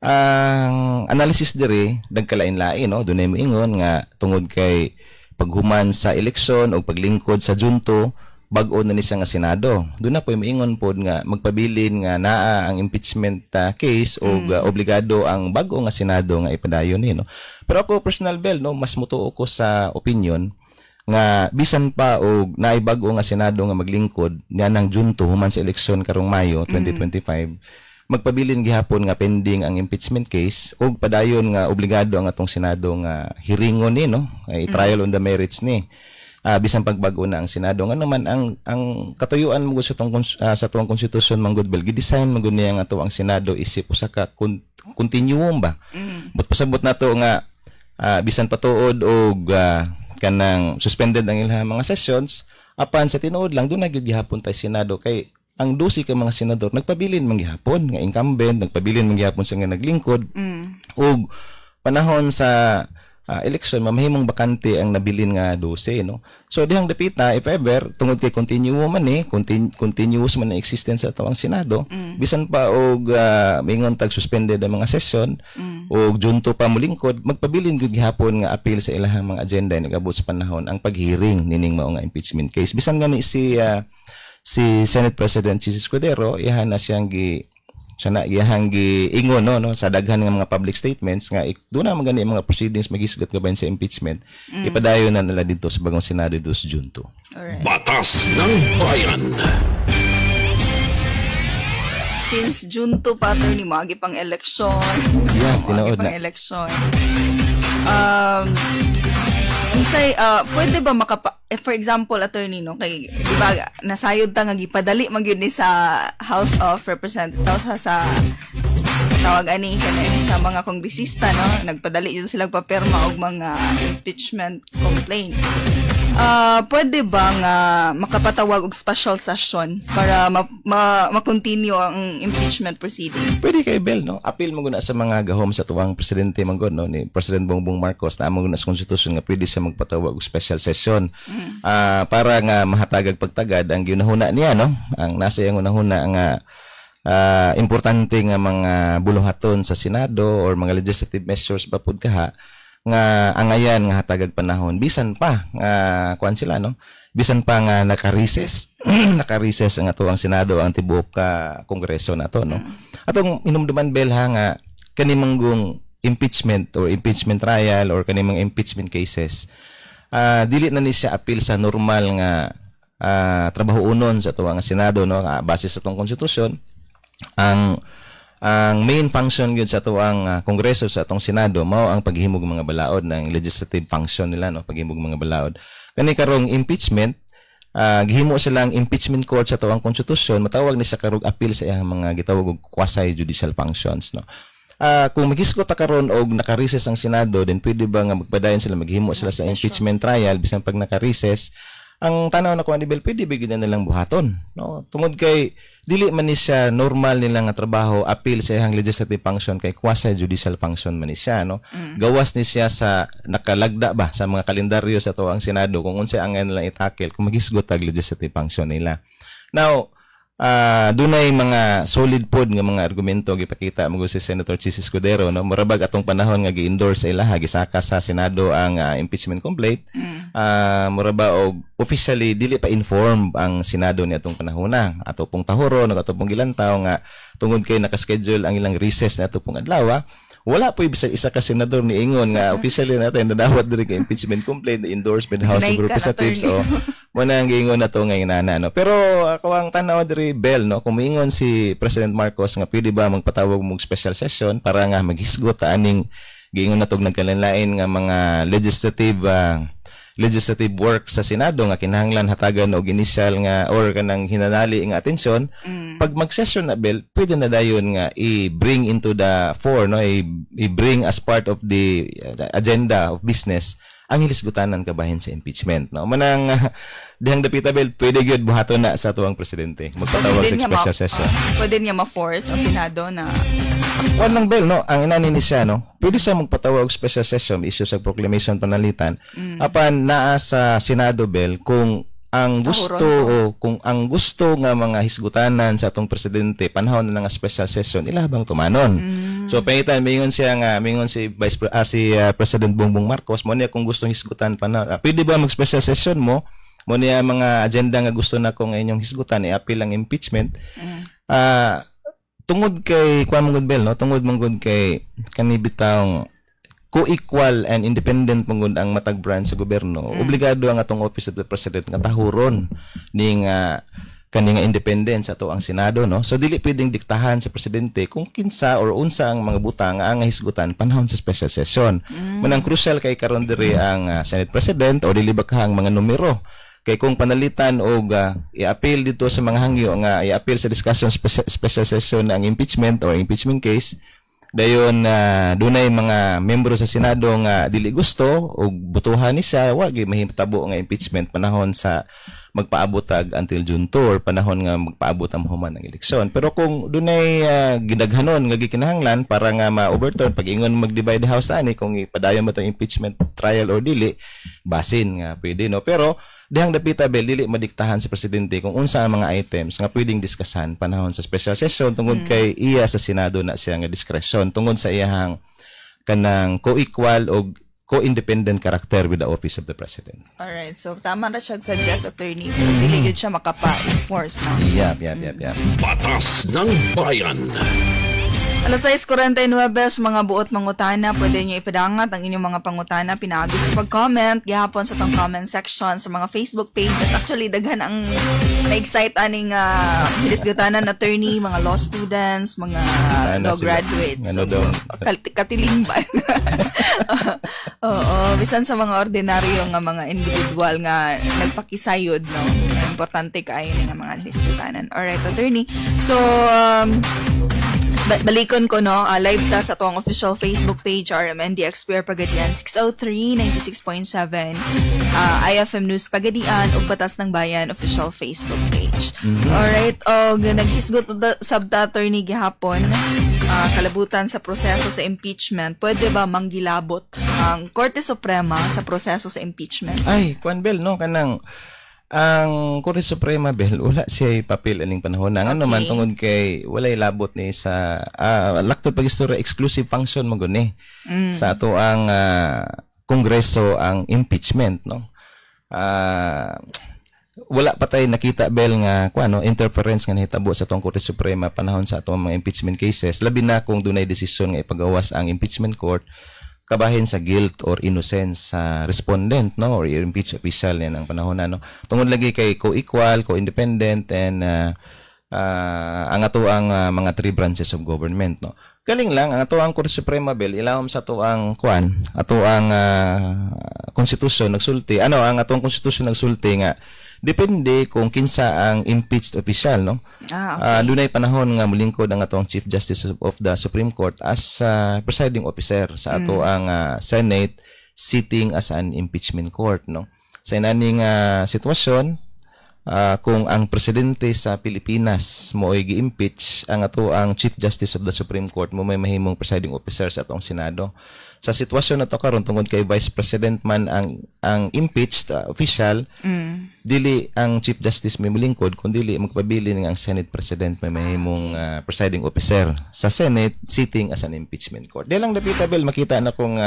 Ang analysis diri nagkalain-lain, no? Dunay moingon nga tungod kay paghuman sa eleksyon o paglingkod sa junto, bag-o na ni siya nga Senado. Doon na po moingon pod nga magpabilin nga naa ang impeachment case o obligado ang bag-o nga Senado nga ipadayon ni, no? Pero ako personal bel, no, mas mutuo ko sa opinion nga bisan pa og naay bag-o nga Senado nga maglingkod nga nang junto human sa eleksyon karong Mayo 2025, magpabilin gihapon nga pending ang impeachment case ug padayon nga obligado ang atong Senado nga hiringon ni, no, ay trial on the merits ni. Bisan pagbag-o na ang Senado nga naman ang katuyuan mo sa tuwang konstitusyon manggod bel gi-design manggod niya nga ang Senado isip usa ka continuum ba. But pasabot nato nga bisan patuod og kanang suspended ang ilang mga sessions, apan sa tinuod lang doon na gyud gihapon tay Senado kay ang 12 ka mga senador nagpabilin man gihapon nga incumbent, nagpabilin man gihapon sa nga naglingkod. Og panahon sa election mamahimong bakante ang nabilin nga 12, no. So dihang dapita if ever tungod kay continuous man na existence sa tawang Senado, bisan pa og mingon tag suspended ang mga session og junto pa mulingkod, magpabilin gyud gihapon nga appeal sa ilahang mga agenda nagabot sa panahon ang paghearing nining mao nga impeachment case. Bisan gani si Senate President Chis Escudero, iyan na siyang iyahang giingon, no, sa daghan nga mga public statements nga doon na magani mga proceedings magisgot gabayan sa impeachment, ipadayon na nila dito sa bagong Senado dos June 2. Alright. Batas ng Bayan. Since June 2 pa ito ni magi pang eleksyon. Yeah, tinood na. Eleksyon. Pwede ba for example, attorney, no, kay di ba nasayod ta nga gipadali man gyud ni sa House of Representatives sa tawag ani kanang sa mga kongresista, no, nagpadali yun sila papirma og mga impeachment complaint. Pwede ba nga makapatawag og special session para ma-continue ang impeachment proceeding? Pwede kay Bel, no? Appeal mo guna sa mga gahom sa tuwang presidente man gud, no, ni President Bongbong Marcos na amo guna sa konstitusyon nga pwede siya magpatawag og special session para nga mahatagag pagtagad ang ginahuna niya, no? Ang nasa iyang unahuna nga importante nga mga buluhaton sa Senado or mga legislative measures pa pud kaha nga angayan nga hatagag panahon bisan pa nga kuan sila no, bisan pa nga naka-recess naka-recess ang ato ang Senado, ang tibuok ka Kongreso nato no. Atong hinumduman bel ha nga kanimanggong impeachment or impeachment trial or kanimang impeachment cases, dili na ni siya appeal sa normal nga trabaho unon sa ato ang Senado no, base sa atong konstitusyon. Ang main function gyud sa ato ang Kongreso, sa atong Senado, mao ang paghimog mga balaod ng legislative function nila no, paghimog mga balaod. Kani karong impeachment, gihimo silang impeachment court sa ato ang konstitusyon, matawag ni sa karong appeal sa iyang mga gitawag og quasi judicial functions no. Kung maghisgot ta karon og naka-recess ang Senado, then pwede ba nga magpadayon sila, maghimo sila sa impeachment trial bisan pag naka-recess? Ang tanaw na ko ni Bel, pwede bigyan na nilang buhaton no, tungod kay dili man ni siya normal nila nga trabaho, appeal sa iyang legislative function, kay quasi judicial function man ni siya no. Gawas ni siya sa nakalagda ba sa mga kalendaryo sa ato ang Senado kung unsa ang nila i-tackle kung maghisgot tag legislative function nila. Now dunay mga solid pod nga mga argumento gipakita mo si Senator Chis Escudero no, murabag atong panahon nga gi-endorse sa ilaha, gisaka sa Senado ang impeachment complaint. Muraba og officially dili pa inform ang Senado ni atong panahona, ato pong tahuro ato pong gilantaw nga tungod kay naka-schedule ang ilang recess na ato pong adlaw, wala po isa ka senador ni ingon nga officially natin nadawat diri ka impeachment complaint endorsed by the House of Representatives. O muna ang giingon na to nga inana no. Pero ako ang tanaw diri Bel no, kung miingon si President Marcos nga pwede ba magpatawag mong special session para nga maghisgot ta aning giingon na tog nagkalanlain nga mga legislative work sa Senado nga kinahanglan hatagan og initial nga or kanang hinanali nga atensyon. Pag mag-session na Bel, pwede na dayon nga i-bring into the fore no, i-bring as part of the agenda of business ang hilisgutanan kabahin sa impeachment no. Manang dihang dapita Bel, pwede gyud buhaton na sa tuwang presidente magpatawag sa special session. Pwede niya ma-force ang Senado na walang Bel no, ang inani ni siya no, pwede siya magpatawag og special session, issue sa proclamation panalitan apan naa sa Senado Bel kung ang gusto o kung ang gusto nga mga hisgutanan sa atong presidente panahon na nga special session ilabang tumanon. So pangitan mingon siya nga mingon si President Bongbong Marcos mo niya kung gustong hisgutan pwede ba mag special session mo niya mga agenda nga gusto na kung inyong hisgutan i-appeal ang impeachment. Tungod kay kuan mong Bel no, tungod mong kay kanibitang co-equal and independent mong ang matag branch sa gobyerno, obligado ang atong Office of the President nga tahuron ning kani nga independence ato ang Senado no. So dili pwedeng diktahan sa presidente kung kinsa or unsa ang mga butang nga hisgutan panahon sa special session. Manang crucial kay karon diri ang Senate President o dili ba ang mga numero. Kay kung panalitan og i-appeal dito sa mga hangyo nga i-appeal sa discussion special session ang impeachment or impeachment case, dayon dunay mga membro sa Senado nga dili gusto og butuhan ni siya, wa gyud mahitabo nga impeachment panahon sa magpaabot until June 2 or panahon nga magpaabot ang human ng eleksyon. Pero kung dunay gidaghanon nga gikinahanglan para nga ma-overturn pag ingon mag-divide the house ani kung ipadayon mo tong impeachment trial or dili, basin nga pwede no. Pero dihang dapita Bel, dili madiktahan sa presidente kung unsa ang mga items nga pwedeng diskusahan panahon sa special session tungod kay iya sa Senado na siya nga diskresyon tungod sa iyang kanang co-equal o co-independent character with the Office of the President. Alright, so tama na siya suggest attorney pero dili gyud siya makapa-enforce no. Yap. Batas ng Bayan. Alas 6:49 mga buot mangutana, pwede nyo ipadangat ang inyong mga pangutana, pinagos sa pag-comment, gihapon sa tong comment section sa mga Facebook pages. Actually, daghan ang na-excite aning hilisgutanan attorney, mga law students, mga law graduates. So, katiling ba? Oo, bisan sa mga ordinaryo nga mga individual nga nagpakisayod, no? Importante kayo nga mga hilisgutanan. Alright, attorney. So, balikon ko no, live ta sa tuwang official Facebook page RMND Expert Pagadian 603-96.7 IFM News Pagadian ug Batas ng Bayan official Facebook page. Alright, naghisgot sabta attorney gihapon kalabutan sa proseso sa impeachment. Pwede ba manggilabot ang Korte Suprema sa proseso sa impeachment? Ay, Kwan Bel no, kanang Ang Korte Suprema bel wala siya papel aning panahon nga naman tungod kay walay labot ni sa laktod pagistorya exclusive function mo guni sa ato ang Kongreso ang impeachment no. Wala pa tayo nakita bel nga interference nga nahitabo sa tong Korte Suprema panahon sa atong mga impeachment cases labi na kung dunay desisyon nga ipagawas ang impeachment court kabahin sa guilt or innocence sa respondent no or impeached official yan ang panahon na no tungod lagi kay co-equal, co-independent and ang ato ang mga three branches of government no galing lang ang ato ang Korte Suprema bel ilawom sa ato ang ato ang konstitusyon nagsulti ang ato ang konstitusyon nagsulti nga depende kung kinsa ang impeached official no dunay panahon nga mulingkod ang atong Chief Justice of the Supreme Court as presiding officer sa ato ang Senate sitting as an impeachment court no sa inaning sitwasyon kung ang presidente sa Pilipinas mo ay gi-impeach ang ato ang Chief Justice of the Supreme Court mo may mahimong presiding officer sa atong Senado sa sitwasyon na to karon tungod kay Vice President man ang impeached official dili ang Chief Justice may mulingkod kun dili magpabili ng ang Senate President may mahimong presiding officer sa Senate sitting as an impeachment court di lang dapita bel makita na kung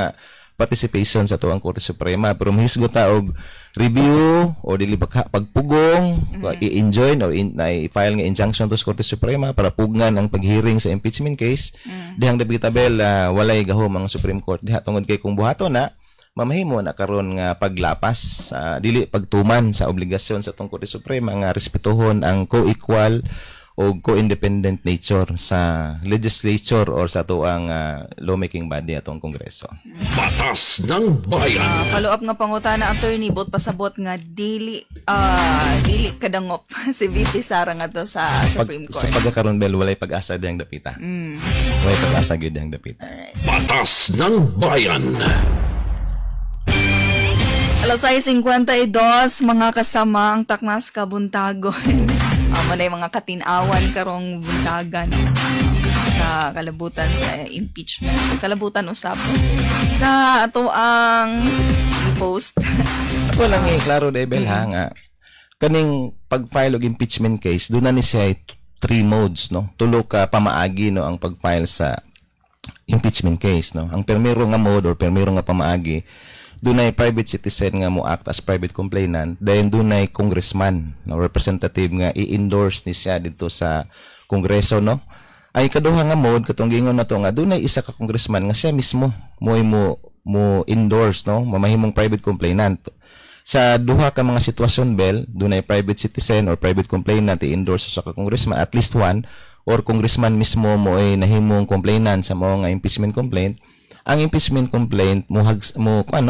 participation sa to ang Korte Suprema pero mahisgot ta og review o dili pagpugong i-enjoin o i-file nga injunction to sa Korte Suprema para pugnan ang paghearing sa impeachment case dihang dapita bel walay gahom ang Supreme Court diha tungod kay kung buhaton na mamahimo na karon nga paglapas dili pagtuman sa obligasyon sa tong Korte Suprema nga respetuhon ang co-equal o co-independent nature sa legislature or sa tuang lawmaking body atong Kongreso. Batas ng Bayan. Follow up nga pangutana attorney bot pasabot nga dili kadangop si VP Sara nga to sa Supreme Court. Sa pagkakaroon bel walay pag-asa diyang dapita. Walay pag-asa gyud diyang dapita. Batas ng Bayan. Alas 6:52 mga kasama ang taknas kabuntagon. Manay mga katinawan karong buntagan sa kalabutan sa impeachment. Kalabutan usab sa ato ang post. Ako lang klaro debel ha nga kaning pag-file og impeachment case doon na ni siya 3 modes no. Tulo ka pamaagi no ang pag-file sa impeachment case no. Ang permiro nga mode or permiro nga pamaagi dunay private citizen nga mo act as private complainant then dunay congressman no representative nga i-endorse ni siya dito sa Kongreso no ay kaduha nga mode katong gingon nato nga dunay isa ka congressman nga siya mismo mo endorse no mamahimong private complainant sa duha ka mga sitwasyon bel dunay private citizen or private complainant i-endorse sa ka congressman at least one or congressman mismo mo ay nahimong complainant sa mga nga impeachment complaint ang impeachment complaint mo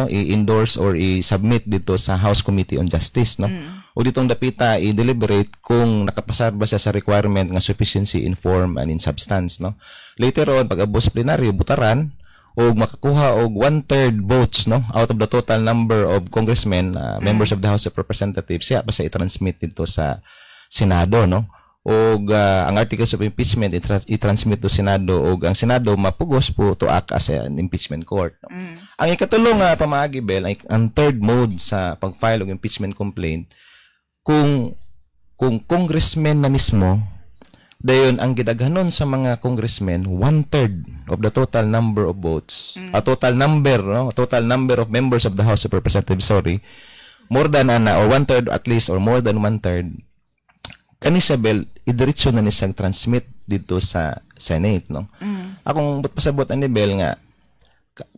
i-endorse or i-submit dito sa House Committee on Justice no o ditong dapita i-deliberate kung nakapasar ba siya sa requirement nga sufficiency in form and in substance no later on pag abot sa plenaryo butaran o makakuha og 1/3 votes no out of the total number of congressmen members of the House of Representatives siya pa sa i-transmit dito sa Senado no og ang articles of impeachment i-transmit to Senado og ang Senado mapugos po to act as an impeachment court. Ang ikatulo nga pamaagi bel ay ang third mode sa pag-file og impeachment complaint kung congressman na mismo dayon ang gidaghanon sa mga congressmen 1/3 of the total number of votes total number of members of the House of Representatives more than or 1/3 at least or more than 1/3 kani siya bel idiretso na ni siyang transmit dito sa Senate no akong pasabot ani bel nga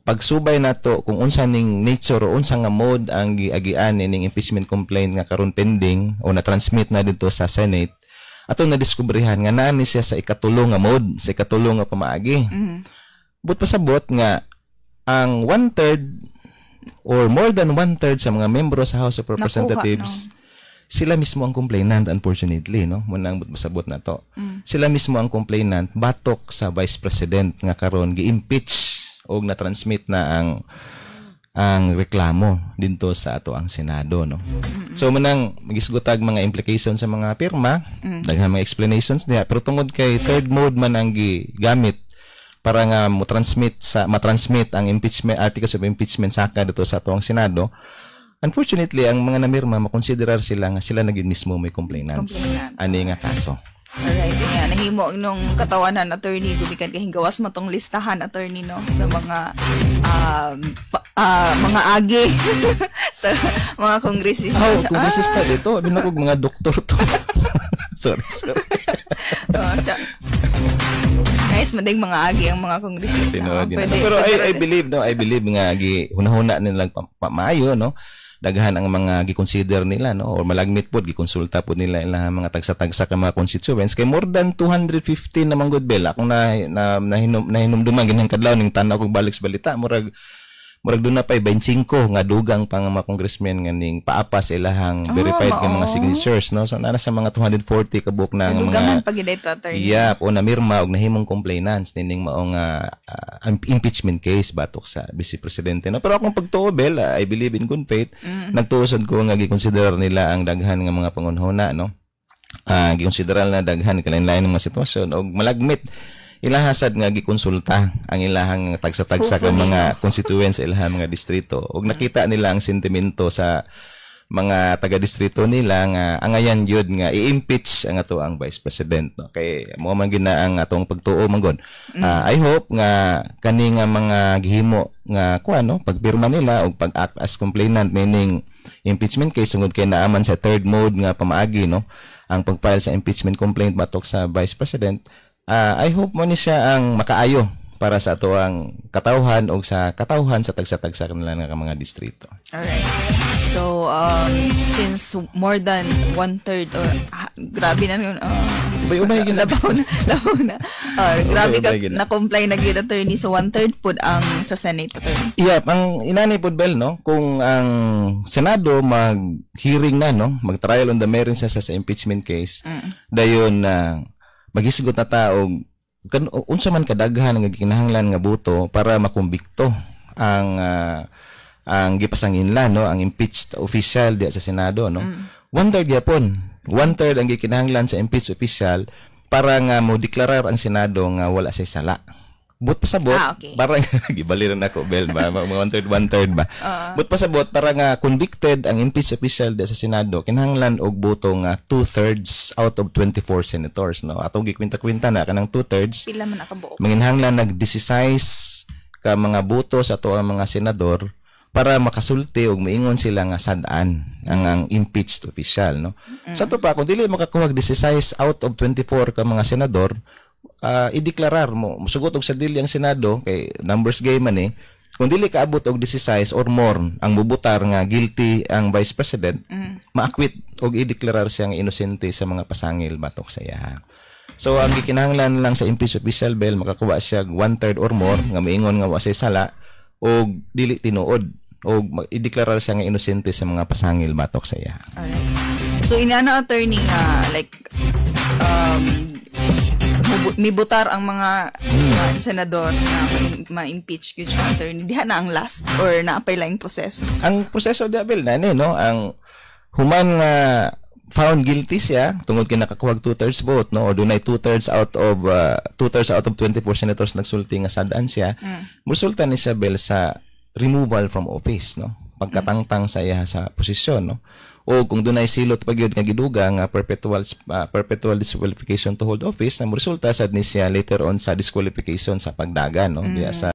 pagsubay nato kung unsa ning nature o unsa nga mode ang giagian ning impeachment complaint nga karon pending o na transmit na dito sa Senate ato na diskubrihan nga naa ni siya sa ikatulo nga mode sa ikatulo nga pamaagi but pasabot nga ang 1/3 or more than 1/3 sa mga membro sa House of Representatives sila mismo ang complainant unfortunately no mo nang masabot na to sila mismo ang complainant batok sa Vice President nga karon gi-impeach og na-transmit na ang reklamo dito sa ato ang Senado no so manang magisgutag mga implications sa mga pirma daghang mga explanations niya pero tungod kay third mode man ang gigamit para nga matransmit ang impeachment articles of impeachment saka dito sa ato ang Senado unfortunately ang mga namirma makonsiderar sila nga sila naging mismo may complainants ani nga kaso. Alright, nga nahimo nung katawanan attorney gumikan kay gawas matong listahan attorney no sa mga mga agi sa mga kongresista. Kongresista dito, binakog mga doktor to. sorry. Nice mading mga agi ang mga kongresista. Pero I believe nga hunahuna nilang pamayo no. Daghan ang mga gi-consider nila no or malagmit pod gikonsulta pod nila ilang mga tagsa-tagsa ka mga constituents kay more than 215 na manggod bela kung nahinumduman ginang kadlaw ning tanaw kog balik sa balita murag doon na pa'y 25 nga dugang pang mga congressmen nga ning paapa sa ilahang verified nga mga signatures no so nana sa mga 240 kabuk na nga mga o namirma og nahimong complainants nining maong impeachment case batok sa vice presidente no pero akong pagtuo bel I believe in good faith nagtuosod ko nga gi-consider nila ang daghan nga mga pangunahuna no gi-consider na daghan kalain-lain nga mga sitwasyon og malagmit ilahasad nga gikonsulta ang ilahang tagsa-tagsa ka mga constituents sa ilahang mga distrito ug nakita nila ang sentimento sa mga taga-distrito nila nga angayan yun nga i-impeach ang ato ang vice president no kay mo man gina ang atong pagtuo manggod I hope nga kani nga mga gihimo nga kuano pagpirma nila og pag-act as complainant meaning impeachment case tungod kay naaman sa third mode nga pamaagi no ang pag-file sa impeachment complaint batok sa vice president. I hope mo ni siya ang makaayo para sa ato ang katawhan o sa katawhan sa tagsa-tagsa kanila nga mga distrito. Alright. So, since more than 1/3 or grabe na yun. Labaw na. Grabe ka na-comply na gid attorney so 1/3 pod ang sa Senate attorney. Yeah, ang inani pod bel no kung ang Senado mag-hearing na no, mag-trial on the merits sa impeachment case. Dayon magisigot na taog unsa man kadaghan nga kinahanglan nga boto para makumbikto ang gipasanginlan no ang impeached official diya sa Senado no 1/3 gyapon 1/3 ang gikinahanglan sa impeached official para nga mo deklarar ang Senado nga wala say sala but pasabot okay. Para gibaliran ako bel ba mga 1/3 ba but pasabot para nga convicted ang impeached official diya sa Senado kinahanglan og boto nga 2/3 out of 24 senators no atong gikwinta-kwinta na kanang 2/3 pila man nakabuok manginahanglan nag-16 ka mga boto sa ato ang mga senador para makasulti og moingon sila nga sad-an ang impeached official no sa to pa kung dili makakuha 16 out of 24 ka mga senador i-deklarar mo musugot og sa dili ang Senado kay numbers game man kung dili kaabot og 16 or more ang bubutar nga guilty ang vice president ma-acquit og i-deklarar siya nga inosente sa mga pasangil batok sa iya. So ang gikinahanglan lang sa impeached official bel makakuha siya 1/3 or more nga moingon nga wa say sala og dili tinuod og i-deklarar siya nga inosente sa mga pasangil batok sa iya. Alright. So inana attorney nga like mibutar ang mga senador na ma-impeach gyud siya attorney diha na ang last or naapay lang proseso. Ang proseso di abel na no ang human nga found guilty siya tungod kay nakakuha 2/3 vote no o dunay 2/3 out of 24 senators nagsulti nga sad-an siya resulta ni Isabel sa removal from office no pagkatangtang sa iya sa posisyon no o kung dunay silot pagyud nga giduga nga perpetual disqualification to hold office na resulta sad ni siya later on sa disqualification sa pagdagan no diya sa